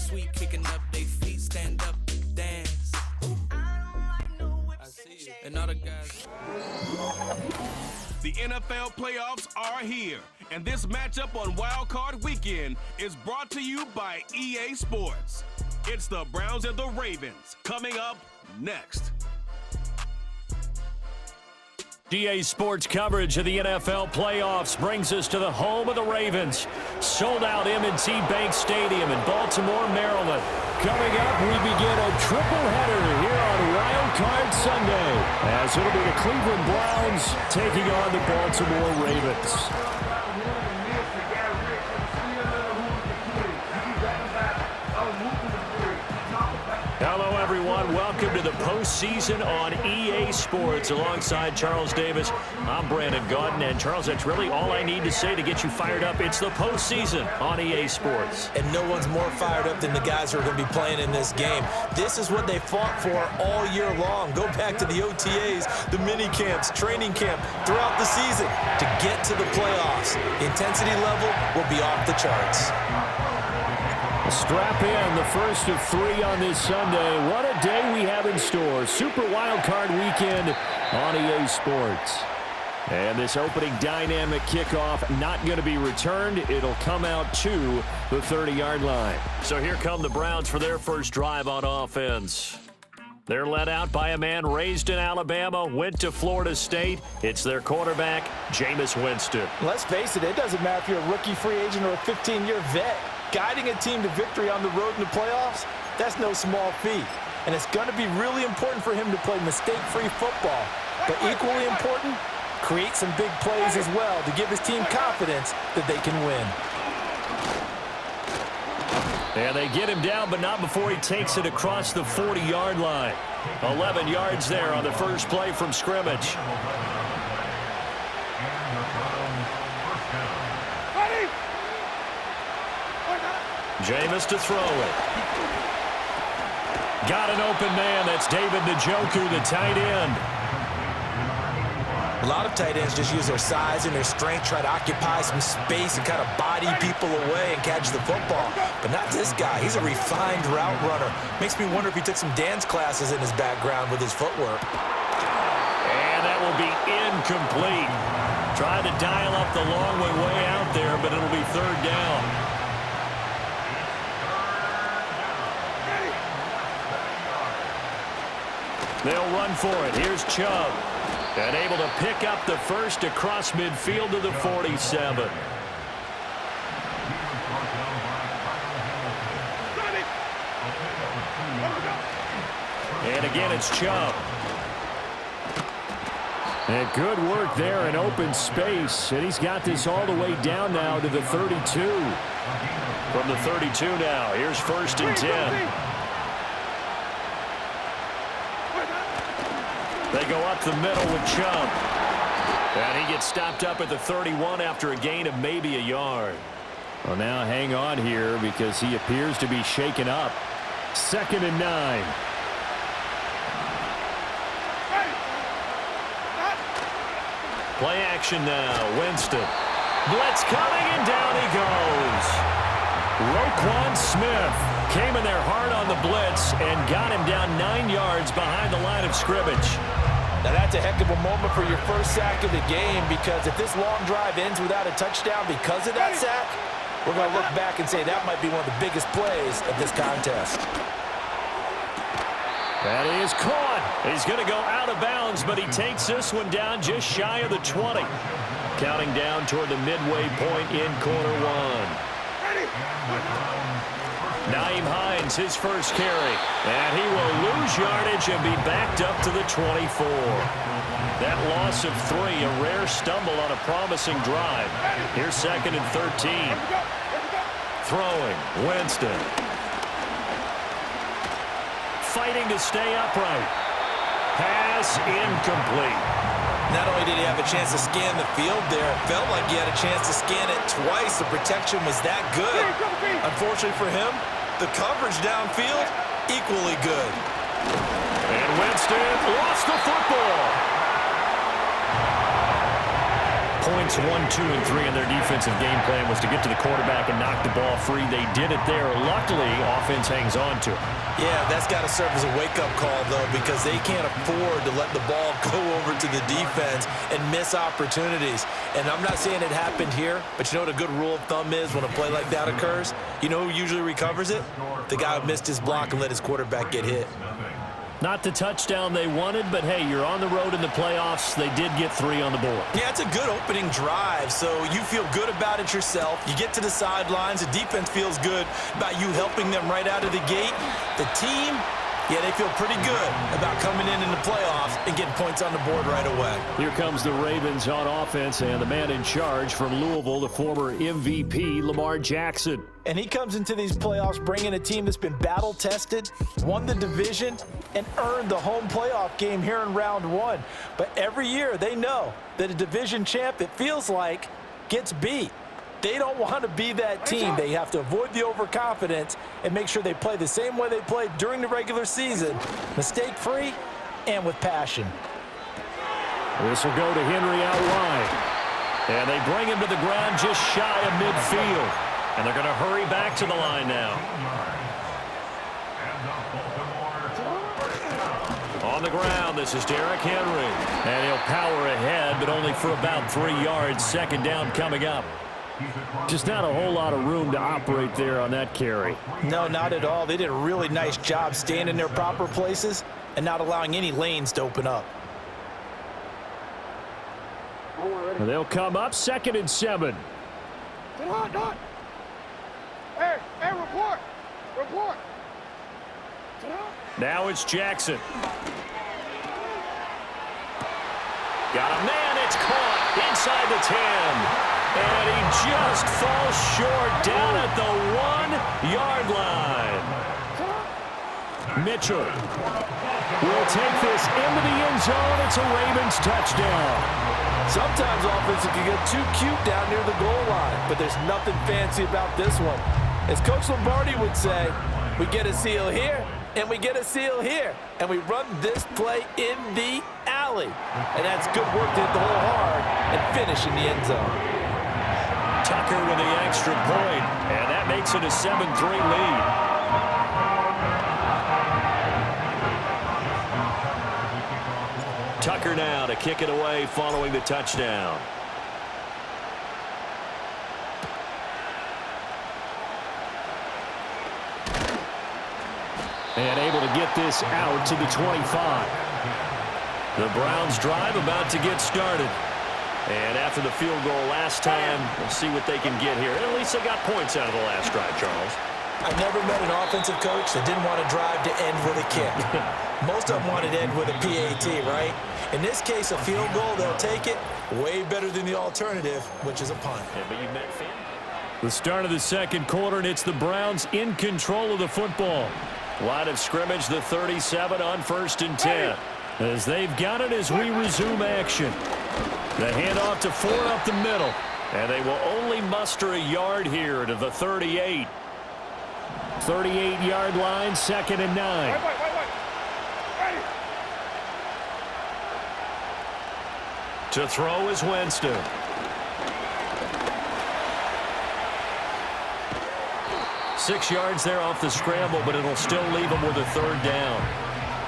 sweet, kicking up their feet, stand up, dance. I see you. And all the guys. The NFL playoffs are here, and this matchup on wildcard weekend is brought to you by EA Sports. It's the Browns and the Ravens coming up next. EA Sports coverage of the NFL playoffs brings us to the home of the Ravens. Sold out M&T Bank Stadium in Baltimore, Maryland. Coming up, we begin a triple header here on Wild Card Sunday, as it'll be the Cleveland Browns taking on the Baltimore Ravens. Hello, everyone. Welcome to the postseason on EA Sports. Alongside Charles Davis, I'm Brandon Gaudin. And, Charles, that's really all I need to say to get you fired up. It's the postseason on EA Sports. And no one's more fired up than the guys who are going to be playing in this game. This is what they fought for all year long. Go back to the OTAs, the mini camps, training camp, throughout the season to get to the playoffs. The intensity level will be off the charts. Strap in, the first of 3 on this Sunday. What a day we have in store. Super Wild Card Weekend on EA Sports. And this opening dynamic kickoff not going to be returned. It'll come out to the 30-yard line. So here come the Browns for their first drive on offense. They're led out by a man raised in Alabama, went to Florida State. It's their quarterback, Jameis Winston. Let's face it, it doesn't matter if you're a rookie free agent or a 15-year vet. Guiding a team to victory on the road in the playoffs, that's no small feat. And it's going to be really important for him to play mistake-free football. But equally important, create some big plays as well to give his team confidence that they can win. And they get him down, but not before he takes it across the 40-yard line. 11 yards there on the first play from scrimmage. Jameis to throw it. Got an open man. That's David Njoku, the tight end. A lot of tight ends just use their size and their strength, try to occupy some space and kind of body people away and catch the football. But not this guy. He's a refined route runner. Makes me wonder if he took some dance classes in his background with his footwork. And that will be incomplete. Tried to dial up the long way out there, but it'll be third down. They'll run for it. Here's Chubb. And able to pick up the first across midfield to the 47. And again, it's Chubb. And good work there in open space. And he's got this all the way down now to the 32. From the 32 now, here's 1st and 10. They go up the middle with Chubb. And he gets stopped up at the 31 after a gain of maybe a yard. Well, now hang on here because he appears to be shaken up. 2nd and 9. Play action now. Winston. Blitz coming, and down he goes. Roquan Smith came in there hard on the blitz and got him down 9 yards behind the line of scrimmage. Now that's a heck of a moment for your first sack of the game, because if this long drive ends without a touchdown because of that sack, we're going to look back and say that might be one of the biggest plays of this contest. That is caught. He's going to go out of bounds, but he takes this one down just shy of the 20. Counting down toward the midway point in quarter one. Nyheim Hines, his first carry. And he will lose yardage and be backed up to the 24. That loss of 3, a rare stumble on a promising drive. Here's 2nd and 13. Throwing, Winston. Fighting to stay upright. Pass incomplete. Not only did he have a chance to scan the field there, it felt like he had a chance to scan it twice. The protection was that good. Unfortunately for him, the coverage downfield, equally good. And Winston lost the football. points 1, 2, and 3 in their defensive game plan was to get to the quarterback and knock the ball free. They did it there. Luckily, offense hangs on to it. Yeah, that's got to serve as a wake-up call, though, because they can't afford to let the ball go over to the defense and miss opportunities. And I'm not saying it happened here, but you know what a good rule of thumb is when a play like that occurs? You know who usually recovers it? The guy who missed his block and let his quarterback get hit. Not the touchdown they wanted, but hey, you're on the road in the playoffs. They did get 3 on the board. Yeah, it's a good opening drive, so you feel good about it yourself. You get to the sidelines. The defense feels good about you helping them right out of the gate. The team, yeah, they feel pretty good about coming in the playoffs and getting points on the board right away. Here comes the Ravens on offense, and the man in charge from Louisville, the former MVP, Lamar Jackson. And he comes into these playoffs bringing a team that's been battle-tested, won the division, and earned the home playoff game here in round 1. But every year they know that a division champ, it feels like, gets beat. They don't want to be that team. They have to avoid the overconfidence and make sure they play the same way they played during the regular season, mistake-free and with passion. This will go to Henry out wide. And they bring him to the ground just shy of midfield. And they're going to hurry back to the line now. On the ground, this is Derrick Henry. And he'll power ahead, but only for about 3 yards. Second down coming up. Just not a whole lot of room to operate there on that carry. No, not at all. They did a really nice job staying in their proper places and not allowing any lanes to open up. And they'll come up 2nd and 7. Hey, report! Report! Now it's Jackson. Got a man, it's caught inside the 10. And he just falls short down at the 1-yard line. Mitchell will take this into the end zone. It's a Ravens touchdown. Sometimes offense can get too cute down near the goal line, but there's nothing fancy about this one. As Coach Lombardi would say, we get a seal here, and we get a seal here, and we run this play in the alley. And that's good work to hit the hole hard and finish in the end zone. Tucker with the extra point, and that makes it a 7-3 lead. Tucker now to kick it away following the touchdown. And able to get this out to the 25. The Browns drive about to get started. And after the field goal last time, we'll see what they can get here. At least they got points out of the last drive, Charles. I've never met an offensive coach that didn't want to drive to end with a kick. Most of them wanted to end with a PAT, right? In this case, a field goal, they'll take it. Way better than the alternative, which is a punt. Yeah, but you met Finn. The start of the second quarter, and it's the Browns in control of the football. Line of scrimmage, the 37 on 1st and 10. As they've got it as we resume action. The handoff to Ford up the middle. And they will only muster a yard here to the 38. 38-yard line, 2nd and 9. Wait. Ready. To throw is Winston. Six yards there off the scramble, but it'll still leave him with a 3rd down.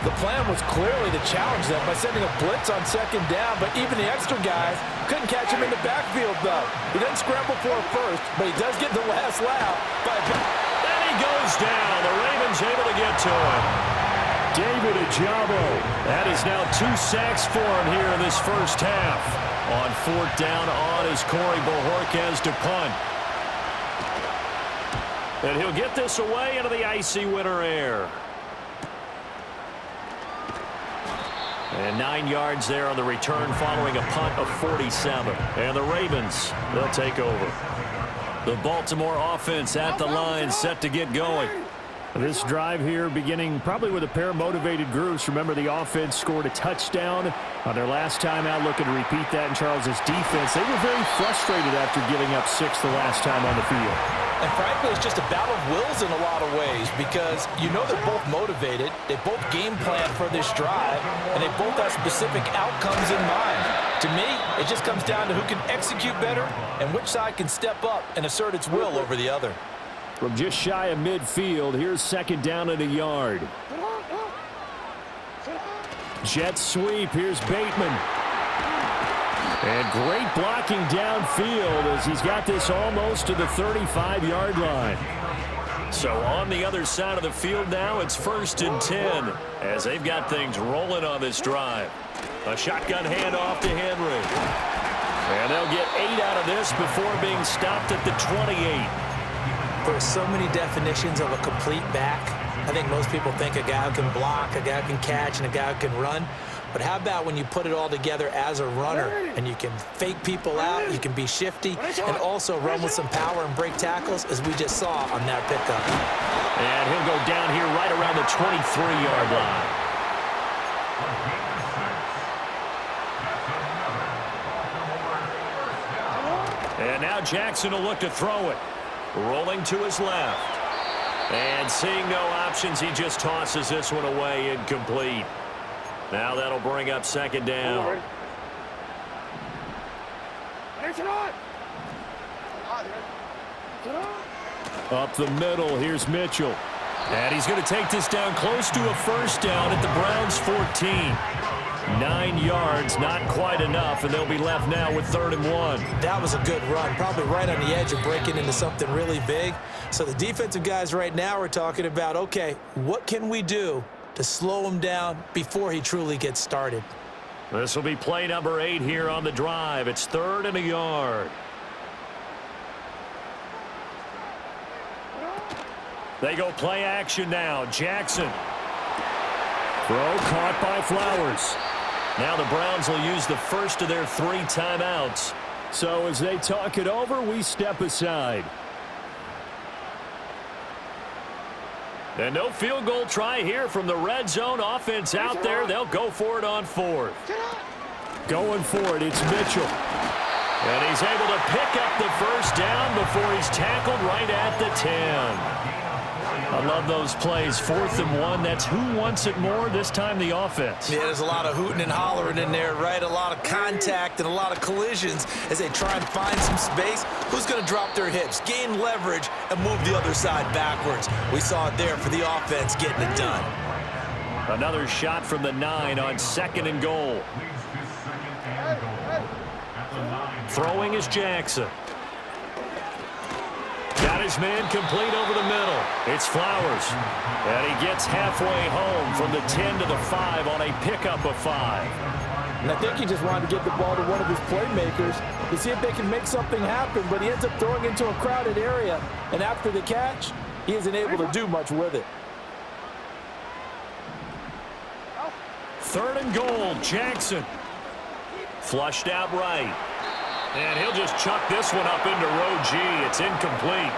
The plan was clearly to challenge them by sending a blitz on 2nd down, but even the extra guys couldn't catch him in the backfield, though. He doesn't scramble for a first, but he does get the last laugh. Then he goes down. The Ravens able to get to him. David Ojabo. That is now 2 sacks for him here in this first half. On 4th down on is Corey Bojorquez to punt. And he'll get this away into the icy winter air. And 9 yards there on the return following a punt of 47. And the Ravens, they'll take over. The Baltimore offense at the line, set to get going. This drive here beginning probably with a pair of motivated groups. Remember, the offense scored a touchdown on their last time out, looking to repeat that in Charles's defense. They were very frustrated after giving up 6 the last time on the field. And frankly, it's just a battle of wills in a lot of ways because you know they're both motivated, they both game plan for this drive, and they both have specific outcomes in mind. To me, it just comes down to who can execute better and which side can step up and assert its will over the other. From just shy of midfield, here's second down and a yard. Jet sweep, here's Bateman. And great blocking downfield as he's got this almost to the 35-yard line. So on the other side of the field now, it's 1st and 10 as they've got things rolling on this drive. A shotgun handoff to Henry. And they'll get 8 out of this before being stopped at the 28. There are so many definitions of a complete back. I think most people think a guy who can block, a guy who can catch, and a guy who can run. But how about when you put it all together as a runner and you can fake people out, you can be shifty, and also run with some power and break tackles, as we just saw on that pickup. And he'll go down here right around the 23-yard line. And now Jackson will look to throw it. Rolling to his left. And seeing no options, he just tosses this one away, incomplete. Now that'll bring up second down. Up the middle, here's Mitchell. And he's going to take this down close to a first down at the Browns' 14. 9 yards, not quite enough, and they'll be left now with 3rd and 1. That was a good run, probably right on the edge of breaking into something really big. So the defensive guys right now are talking about, okay, what can we do to slow him down before he truly gets started? This will be play number 8 here on the drive. It's 3rd and a yard. They go play action now. Jackson. Throw caught by Flowers. Now the Browns will use the first of their 3 timeouts. So as they talk it over, we step aside. And no field goal try here from the red zone offense out there. They'll go for it on 4th. Going for it, it's Mitchell. And he's able to pick up the first down before he's tackled right at the 10. I love those plays. 4th and 1. That's who wants it more, this time the offense. Yeah, there's a lot of hooting and hollering in there, right? A lot of contact and a lot of collisions as they try and find some space. Who's going to drop their hips, gain leverage, and move the other side backwards? We saw it there for the offense getting it done. Another shot from the 9 on 2nd and goal. Throwing is Jackson. Got his man complete over the middle. It's Flowers. And he gets halfway home from the 10 to the 5 on a pickup of 5. And I think he just wanted to get the ball to one of his playmakers to see if they can make something happen, but he ends up throwing into a crowded area. And after the catch, he isn't able to do much with it. 3rd and goal, Jackson. Flushed out right. And he'll just chuck this one up into row G. It's incomplete.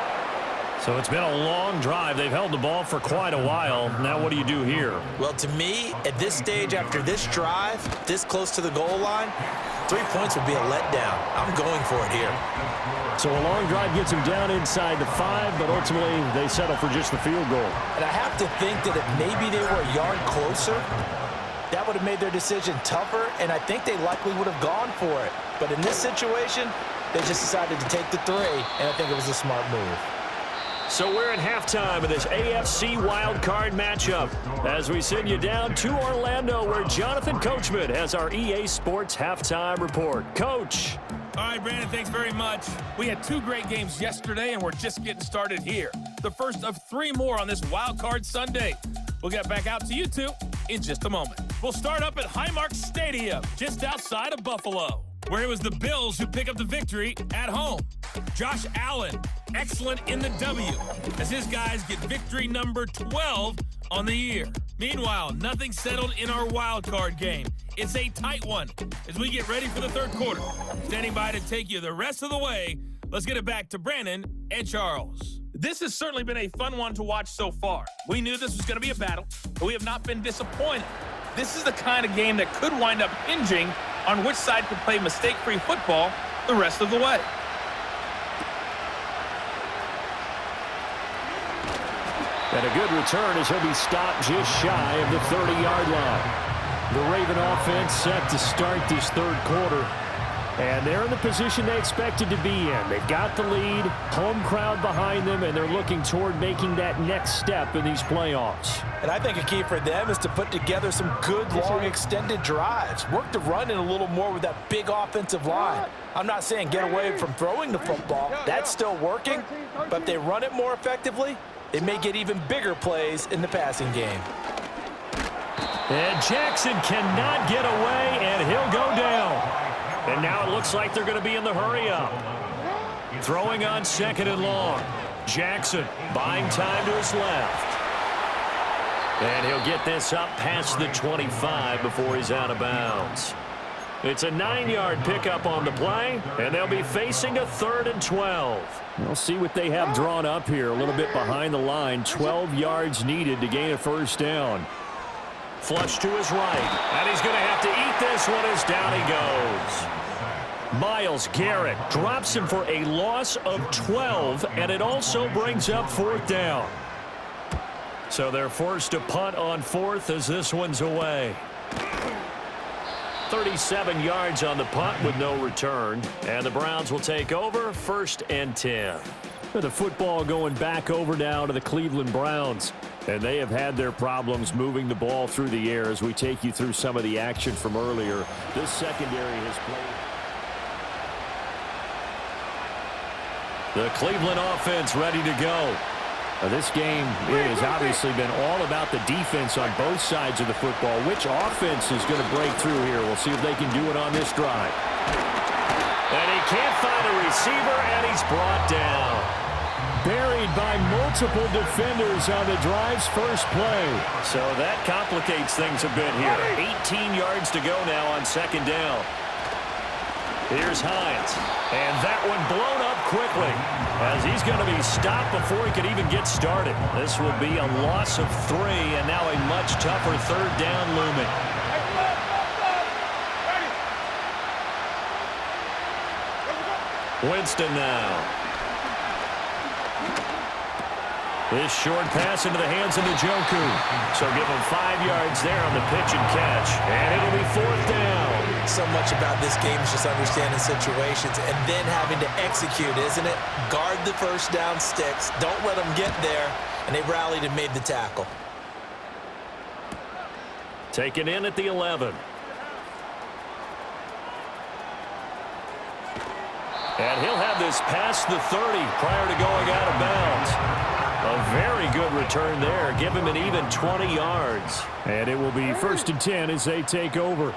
So it's been a long drive. They've held the ball for quite a while. Now what do you do here? Well, to me, at this stage, after this drive, this close to the goal line, 3 points would be a letdown. I'm going for it here. So a long drive gets them down inside the 5, but ultimately they settle for just the field goal. And I have to think that if maybe they were a yard closer, that would have made their decision tougher, and I think they likely would have gone for it. But in this situation, they just decided to take the 3, and I think it was a smart move. So we're at halftime of this AFC wildcard matchup as we send you down to Orlando, where Jonathan Coachman has our EA Sports halftime report. Coach. All right, Brandon, thanks very much. We had 2 great games yesterday, and we're just getting started here. The first of 3 more on this wildcard Sunday. We'll get back out to you 2 in just a moment. We'll start up at Highmark Stadium, just outside of Buffalo, where it was the Bills who pick up the victory at home. Josh Allen, excellent in the W, as his guys get victory number 12 on the year. Meanwhile, nothing settled in our wild card game. It's a tight one as we get ready for the 3rd quarter. Standing by to take you the rest of the way, let's get it back to Brandon and Charles. This has certainly been a fun one to watch so far. We knew this was going to be a battle, but we have not been disappointed. This is the kind of game that could wind up hinging on which side could play mistake-free football the rest of the way. And a good return as he'll be stopped just shy of the 30-yard line. The Raven offense set to start this third quarter. And they're in the position they expected to be in. They've got the lead, home crowd behind them, and they're looking toward making that next step in these playoffs. And I think a key for them is to put together some good, long, extended drives. Work the run in a little more with that big offensive line. I'm not saying get away from throwing the football. That's still working. But if they run it more effectively, they may get even bigger plays in the passing game. And Jackson cannot get away, and he'll go down. And now it looks like they're going to be in the hurry-up. Throwing on 2nd and long. Jackson buying time to his left. And he'll get this up past the 25 before he's out of bounds. It's a 9-yard pickup on the play, and they'll be facing a 3rd and 12. We'll see what they have drawn up here. A little bit behind the line. 12 yards needed to gain a first down. Flush to his right, and he's going to have to eat this one as down he goes. Myles Garrett drops him for a loss of 12, and it also brings up 4th down. So they're forced to punt on 4th as this one's away. 37 yards on the punt with no return, and the Browns will take over 1st and 10. The football going back over now to the Cleveland Browns. And they have had their problems moving the ball through the air as we take you through some of the action from earlier. This secondary has played. The Cleveland offense ready to go. This game has obviously been all about the defense on both sides of the football. Which offense is going to break through here? We'll see if they can do it on this drive. And he can't find a receiver, and he's brought down. Buried by multiple defenders on the drive's first play. So that complicates things a bit here. 18 yards to go now on 2nd down. Here's Hines. And that one blown up quickly as he's going to be stopped before he could even get started. This will be a loss of 3, and now a much tougher 3rd down looming. Winston now. This short pass into the hands of Njoku. So give him 5 yards there on the pitch and catch. And it'll be 4th down. So much about this game is just understanding situations and then having to execute, isn't it? Guard the first down sticks. Don't let them get there. And they rallied and made the tackle. Taken in at the 11. And he'll have this past the 30 prior to going out of bounds. A very good return there. Give him an even 20 yards. And it will be 1st and 10 as they take over.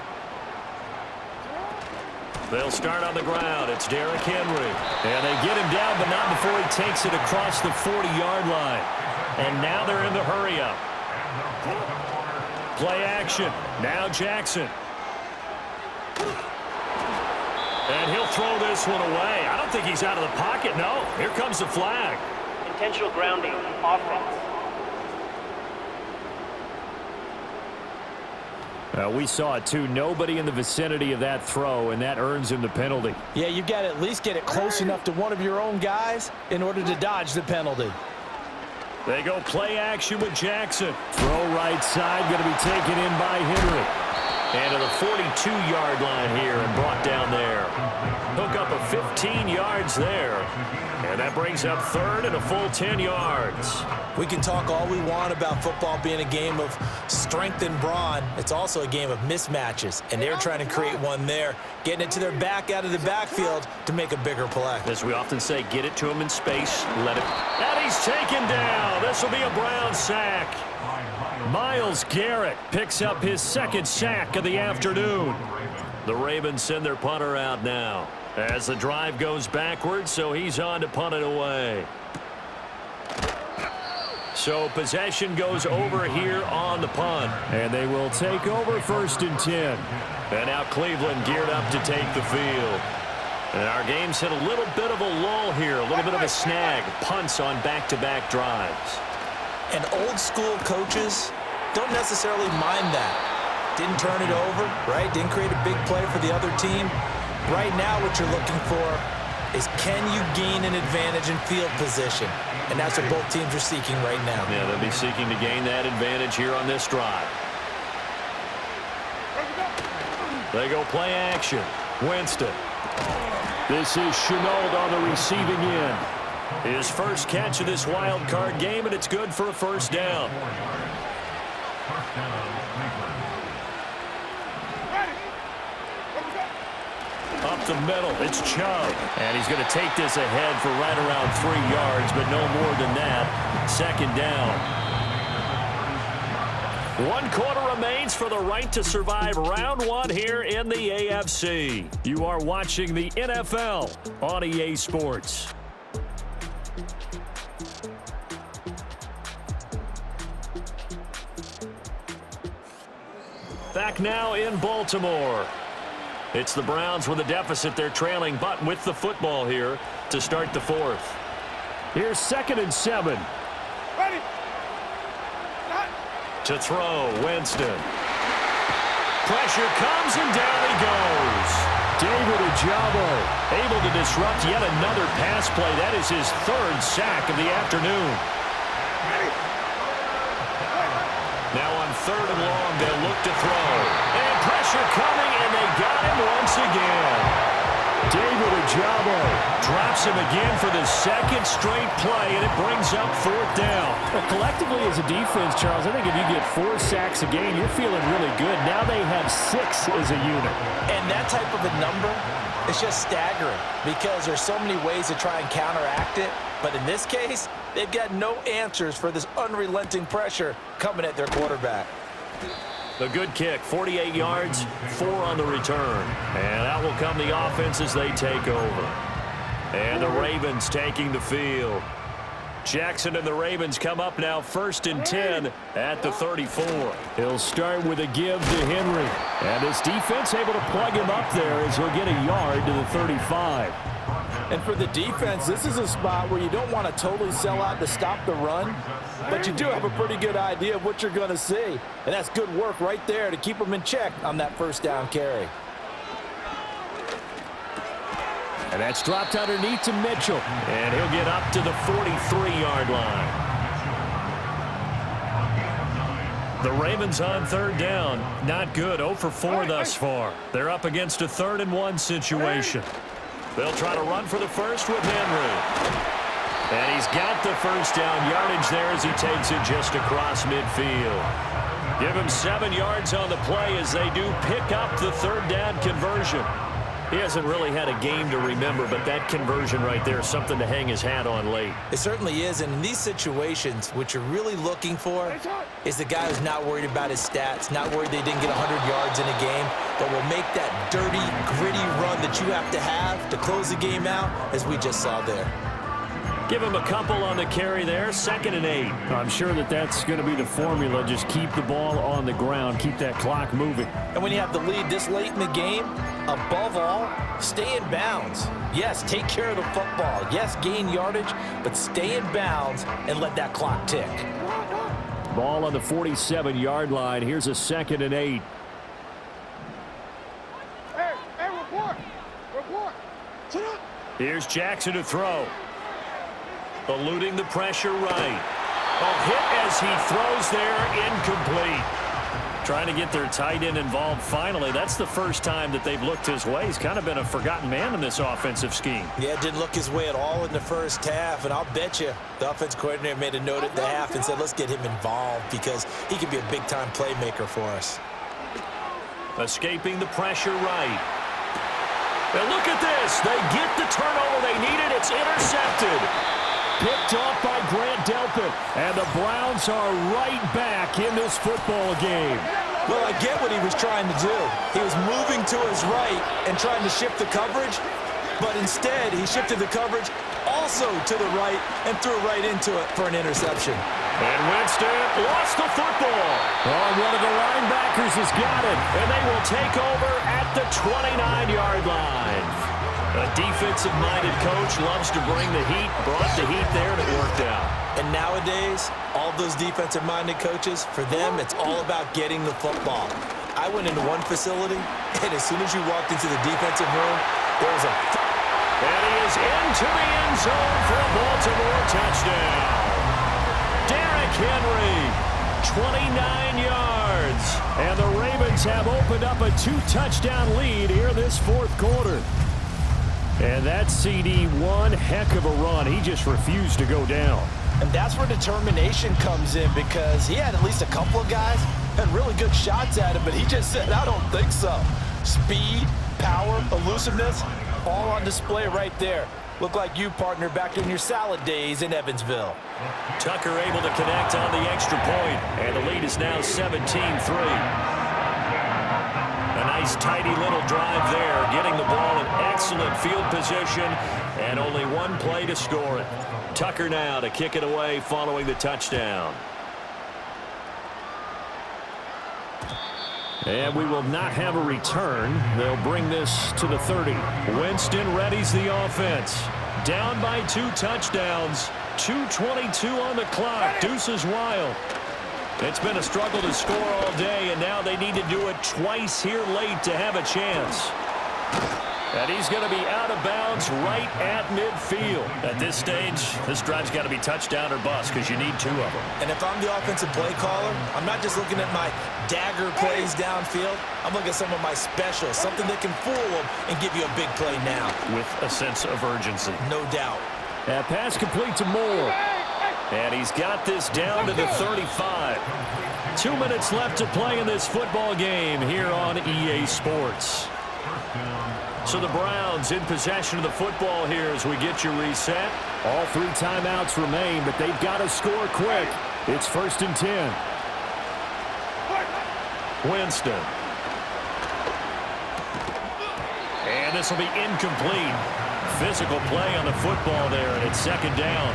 They'll start on the ground. It's Derrick Henry. And they get him down, but not before he takes it across the 40-yard line. And now they're in the hurry-up. Play action. Now Jackson. And he'll throw this one away. I don't think he's out of the pocket. No, here comes the flag. Intentional grounding, offense. We saw it too. Nobody in the vicinity of that throw, and that earns him the penalty. Yeah, you've got to at least get it close enough to one of your own guys in order to dodge the penalty. They go play action with Jackson. Throw right side, going to be taken in by Henry. And to the 42-yard line here and brought down there. Hook up a 15 yards there. And that brings up 3rd and a full 10 yards. We can talk all we want about football being a game of strength and brawn. It's also a game of mismatches, and they're trying to create one there, getting it to their back out of the backfield to make a bigger play. As we often say, get it to him in space, let it. And he's taken down. This will be a Brown sack. Myles Garrett picks up his 2nd sack of the afternoon. The Ravens send their punter out now as the drive goes backwards, so he's on to punt it away. So possession goes over here on the punt. And they will take over 1st and 10. And now Cleveland geared up to take the field. And our game's hit a little bit of a lull here, a little bit of a snag. Punts on back-to-back drives. And old-school coaches don't necessarily mind that. Didn't turn it over, right? Didn't create a big play for the other team. Right now what you're looking for is can you gain an advantage in field position? And that's what both teams are seeking right now. Yeah, they'll be seeking to gain that advantage here on this drive. They go play action. Winston. This is Chenault on the receiving end. His first catch of this wild card game, and it's good for a first down. Up the middle, it's Chubb. And he's going to take this ahead for right around 3 yards, but no more than that. Second down. 1 quarter remains for the right to survive round 1 here in the AFC. You are watching the NFL on EA Sports. Back now in Baltimore. It's the Browns with a deficit. They're trailing, but with the football here to start the 4th. Here's 2nd and 7. Ready. To throw, Winston. Pressure comes, and down he goes. David Ojabo able to disrupt yet another pass play. That is his 3rd sack of the afternoon. Now on 3rd and long, they'll look to throw. And pressure coming, and they got him once again. David Ojabo drops him again for the 2nd straight play, and it brings up 4th down. Well, collectively as a defense, Charles, I think if you get 4 sacks a game, you're feeling really good. Now they have 6 as a unit. And that type of a number is just staggering because there's so many ways to try and counteract it. But in this case, they've got no answers for this unrelenting pressure coming at their quarterback. A good kick, 48 yards, 4 on the return. And out will come the offense as they take over. And the Ravens taking the field. Jackson and the Ravens come up now 1st and 10 at the 34. He'll start with a give to Henry. And his defense able to plug him up there as he'll get a yard to the 35. And for the defense, this is a spot where you don't want to totally sell out to stop the run, but you do have a pretty good idea of what you're going to see. And that's good work right there to keep them in check on that 1st down carry. And that's dropped underneath to Mitchell. And he'll get up to the 43-yard line. The Ravens on 3rd down. Not good. 0 for 4 thus far. They're up against a 3rd and 1 situation. They'll try to run for the first with Henry. And he's got the 1st down yardage there as he takes it just across midfield. Give him 7 yards on the play as they do pick up the 3rd down conversion. He hasn't really had a game to remember, but that conversion right there is something to hang his hat on late. It certainly is, and in these situations, what you're really looking for is the guy who's not worried about his stats, not worried they didn't get 100 yards in a game, but will make that dirty, gritty run that you have to close the game out, as we just saw there. Give him a couple on the carry there, 2nd and 8. I'm sure that's going to be the formula. Just keep the ball on the ground, keep that clock moving. And when you have the lead this late in the game, above all, stay in bounds. Yes, take care of the football. Yes, gain yardage, but stay in bounds and let that clock tick. Ball on the 47-yard line. Here's a 2nd and 8. Hey, report. Sit up. Here's Jackson to throw. Eluding the pressure right. A hit as he throws there, incomplete. Trying to get their tight end involved finally. That's the first time that they've looked his way. He's kind of been a forgotten man in this offensive scheme. Yeah, it didn't look his way at all in the 1st half, and I'll bet you the offense coordinator made a note at the half and said, let's get him involved because he could be a big-time playmaker for us. Escaping the pressure right. And look at this. They get the turnover they needed. It's intercepted. Picked off by Grant Delpit. And the Browns are right back in this football game. Well, I get what he was trying to do. He was moving to his right and trying to shift the coverage, but instead he shifted the coverage also to the right and threw right into it for an interception. And Winston lost the football. Oh, one of the linebackers has got it. And they will take over at the 29-yard line. A defensive-minded coach loves to bring the heat, brought the heat there, and it worked out. And nowadays, all those defensive-minded coaches, for them, it's all about getting the football. I went into one facility, and as soon as you walked into the defensive room, there was a... And he is into the end zone for a Baltimore touchdown. Derrick Henry 29 yards. And the Ravens have opened up a 2-touchdown lead here in this fourth quarter. And that CD, one heck of a run. He just refused to go down. And that's where determination comes in, because he had at least a couple of guys had really good shots at him, but he just said, I don't think so. Speed, power, elusiveness, all on display right there. Look like you, partner, back in your salad days in Evansville. Tucker able to connect on the extra point, and the lead is now 17-3. A nice, tidy little drive there, getting the ball in excellent field position, and only one play to score it. Tucker now to kick it away following the touchdown. And we will not have a return. They'll bring this to the 30. Winston readies the offense. Down by 2 touchdowns. 2:22 on the clock. Deuces wild. It's been a struggle to score all day, and now they need to do it twice here late to have a chance. And he's going to be out of bounds right at midfield. At this stage, this drive's got to be touchdown or bust, because you need 2 of them. And if I'm the offensive play caller, I'm not just looking at my dagger plays downfield. I'm looking at some of my specials, something that can fool them and give you a big play now. With a sense of urgency. No doubt. That pass complete to Moore. And he's got this down to the 35. 2 minutes left to play in this football game here on EA Sports. So the Browns in possession of the football here as we get you reset. All 3 timeouts remain, but they've got to score quick. It's 1st and 10. Winston. And this will be incomplete. Physical play on the football there, and it's 2nd down.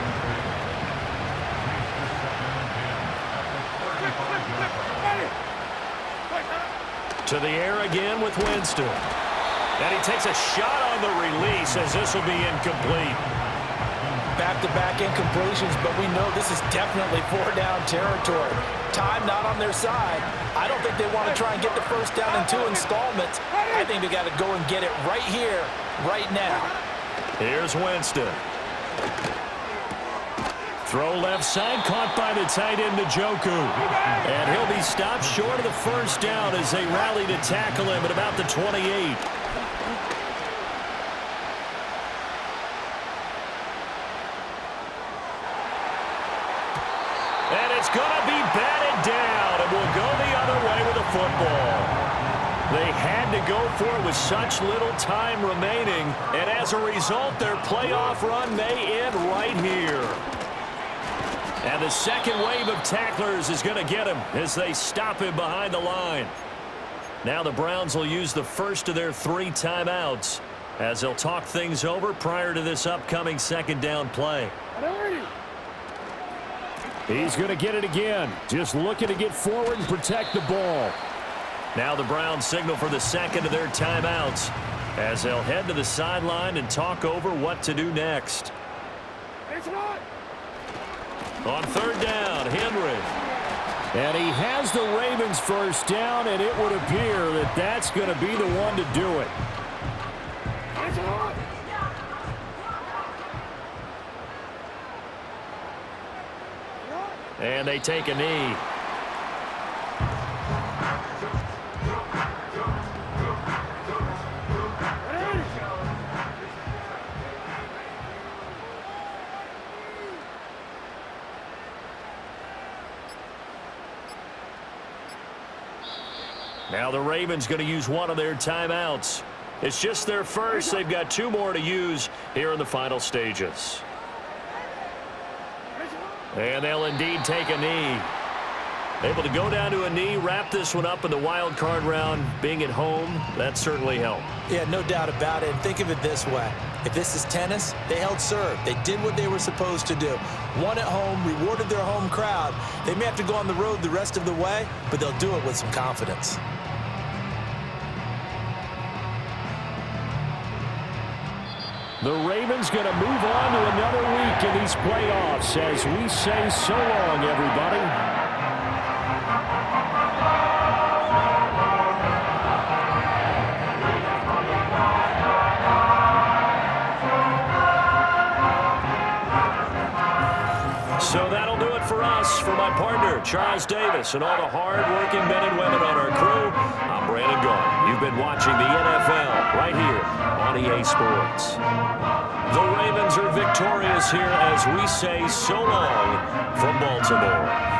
To the air again with Winston. And he takes a shot on the release as this will be incomplete. Back-to-back incompletions, but we know this is definitely 4-down territory. Time not on their side. I don't think they want to try and get the first down in 2 installments. I think they got to go and get it right here, right now. Here's Winston. Throw left side, caught by the tight end, Njoku. And he'll be stopped short of the first down as they rally to tackle him at about the 28. And it's going to be batted down, and we'll go the other way with the football. They had to go for it with such little time remaining, and as a result, their playoff run may end right here. And the second wave of tacklers is going to get him as they stop him behind the line. Now the Browns will use the first of their 3 timeouts as they'll talk things over prior to this upcoming 2nd down play. He's going to get it again. Just looking to get forward and protect the ball. Now the Browns signal for the 2nd of their timeouts as they'll head to the sideline and talk over what to do next. On 3rd down, Henry. And he has the Ravens first down, and it would appear that that's going to be the one to do it. And they take a knee. Now the Ravens going to use one of their timeouts. It's just their first. They've got 2 more to use here in the final stages. And they'll indeed take a knee. Able to go down to a knee, wrap this one up in the wild card round. Being at home, that certainly helped. Yeah, no doubt about it. Think of it this way. If this is tennis, they held serve. They did what they were supposed to do. Won at home, rewarded their home crowd. They may have to go on the road the rest of the way, but they'll do it with some confidence. The Ravens going to move on to another week in these playoffs as we say so long, everybody. So that'll do it for us. For my partner producer, Charles Davis, and all the hard-working men and women on our crew, I'm Brandon Gaudin. You've been watching the NFL right here on EA Sports. The Ravens are victorious here as we say so long from Baltimore.